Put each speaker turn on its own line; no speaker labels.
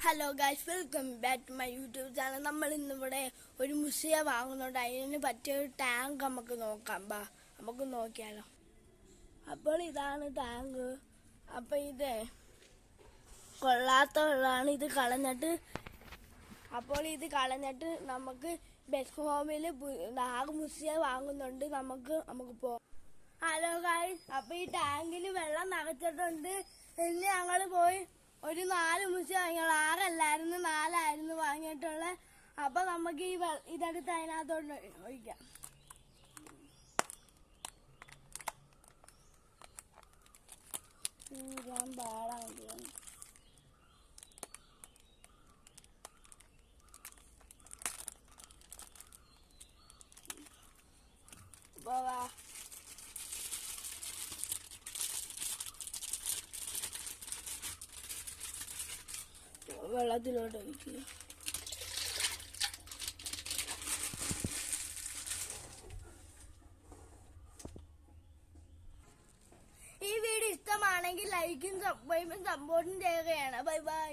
Hello guys, welcome back to my YouTube channel. നമ്മൾ ഇന്നിവിടെ ഒരു മുസിയ വാങ്ങുന്നുണ്ട്. അതിന് പറ്റിയ ഒരു ടാങ്ക് നമുക്ക് നോക്കാം. നമുക്ക് നോക്കിയാലോ. അപ്പോൾ ഇതാണ് ടാങ്ക്. അപ്പോൾ ഇത് കൊള്ളാത്ത വെള്ളമാണ്. ഇത് കളഞ്ഞിട്ട് നമുക്ക് ബെസ്റ്റ് ഹോമിൽ മുസിയ വാങ്ങുന്നുണ്ട്. നമുക്ക് പോകാം. ഹലോ ഗൈസ്, അപ്പോൾ ഈ ടാങ്കിൽ വെള്ളം നിറച്ചിട്ടുണ്ട്. ഇന്ന് ഞങ്ങൾ പോയി ഒരു 4 മുസിയ വാങ്ങിയ 6 അല്ലായിരുന്നു, 4 വാങ്ങിയിട്ടുള്ളത്. അപ്പൊ നമുക്ക് ഇതെടുത്ത് അതിനകത്തോട്ട് ഒഴിക്കാം. പോവാ. വെള്ളത്തിലോട്ട് ഒഴിക്കുക. ഈ വീഡിയോ ഇഷ്ടമാണെങ്കിൽ ലൈക്കും സബ്സ്ക്രൈബും സപ്പോർട്ടും ചെയ്യുകയാണ്. Bye bye.